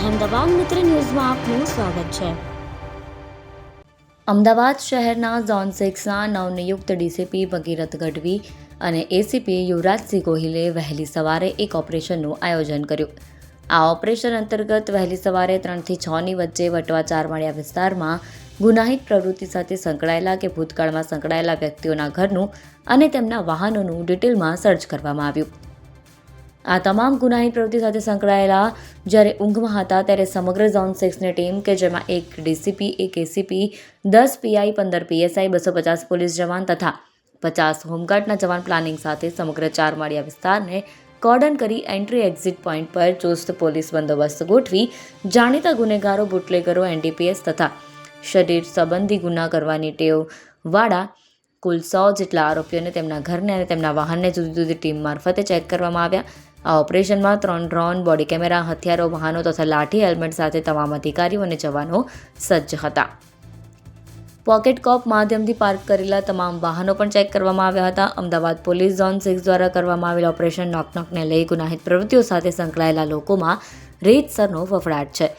અમદાવાદ મિત્ર ન્યૂઝમાં આપનું સ્વાગત છે। અમદાવાદ શહેરના ઝોન 6ના નવનિયુક્ત ડીસીપી ભગીરથ ગઢવી અને એસીપી યુવરાજસિંહ ગોહિલે વહેલી સવારે એક ઓપરેશનનું આયોજન કર્યું। આ ઓપરેશન અંતર્ગત વહેલી સવારે 3 થી 6ની વચ્ચે વટવા ચારમાળિયા વિસ્તારમાં ગુનાહિત પ્રવૃત્તિ સાથે સંકળાયેલા કે ભૂતકાળમાં સંકળાયેલા વ્યક્તિઓના ઘરનું અને તેમના વાહનોનું ડિટેલમાં સર્ચ કરવામાં આવ્યું। આ તમામ ગુનાહિત પ્રવૃત્તિ સાથે સંકળાયેલા જ્યારે ઊંઘમાં હતા ત્યારે સમગ્ર ઝોન 6ની ટીમ કે જેમાં એક ડીસીપી, એક એસીપી, 10 પીઆઈ, 15 પીએસઆઈ, 250 પોલીસ જવાન તથા 50 હોમગાર્ડના જવાન પ્લાનિંગ સાથે સમગ્ર ચારમાળિયા વિસ્તારને કોર્ડન કરી એન્ટ્રી એક્ઝિટ પોઈન્ટ પર ચુસ્ત પોલીસ બંદોબસ્ત ગોઠવી જાણીતા ગુનેગારો, બુટલેગરો, એનડીપીએસ તથા શરીર સંબંધી ગુના કરવાની ટેવવાળા કુલ 100 જેટલા આરોપીઓને તેમના ઘરને અને તેમના વાહનને જુદી જુદી ટીમ મારફતે ચેક કરવામાં આવ્યા। આ ઓપરેશનમાં 3 ડ્રોન, બોડી કેમેરા, હથિયારો, વાહનો તથા લાઠી હેલ્મેટ સાથે તમામ અધિકારીઓ અને જવાનો સજ્જ હતા। પોકેટ કોપ માધ્યમથી પાર્ક કરેલા તમામ વાહનો પણ ચેક કરવામાં આવ્યા હતા। અમદાવાદ પોલીસ ઝોન 6 દ્વારા કરવામાં આવેલ ઓપરેશન નોકનોકને લઈ ગુનાહિત પ્રવૃત્તિઓ સાથે સંકળાયેલા લોકોમાં રીતસરનો ફફડાટ છે।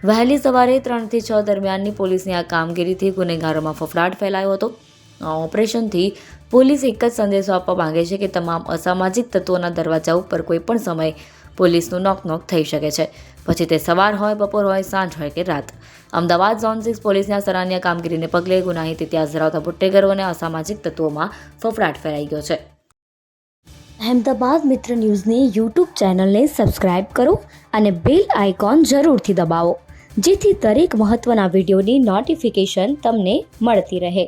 વહેલી સવારે 3 થી 6 દરમિયાનની પોલીસની આ કામગીરીથી ગુનેગારોમાં ફફડાટ ફેલાયો હતો। આ ઓપરેશનથી પોલીસ એક જ સંદેશો આપવા માંગે છે કે તમામ અસામાજિક તત્વોના દરવાજા ઉપર કોઈ પણ સમયે પોલીસનું નોકનોક થઈ શકે છે, પછી તે સવાર હોય, બપોર હોય, સાંજ હોય કે રાત। અમદાવાદ ઝોન 6 પોલીસની આ સરાહનીય કામગીરીને પગલે ગુનાહિત ઇતિહાસ ધરાવતા બુટલેગરો અને અસામાજિક તત્વોમાં ફફડાટ ફેલાઈ ગયો છે। અમદાવાદ મિત્ર ન્યૂઝની યુટ્યુબ ચેનલને સબસ્ક્રાઇબ કરો અને બેલ આઇકોન જરૂરથી દબાવો, જેથી દરેક મહત્ત્વના વિડીયોની નોટિફિકેશન તમને મળતી રહે।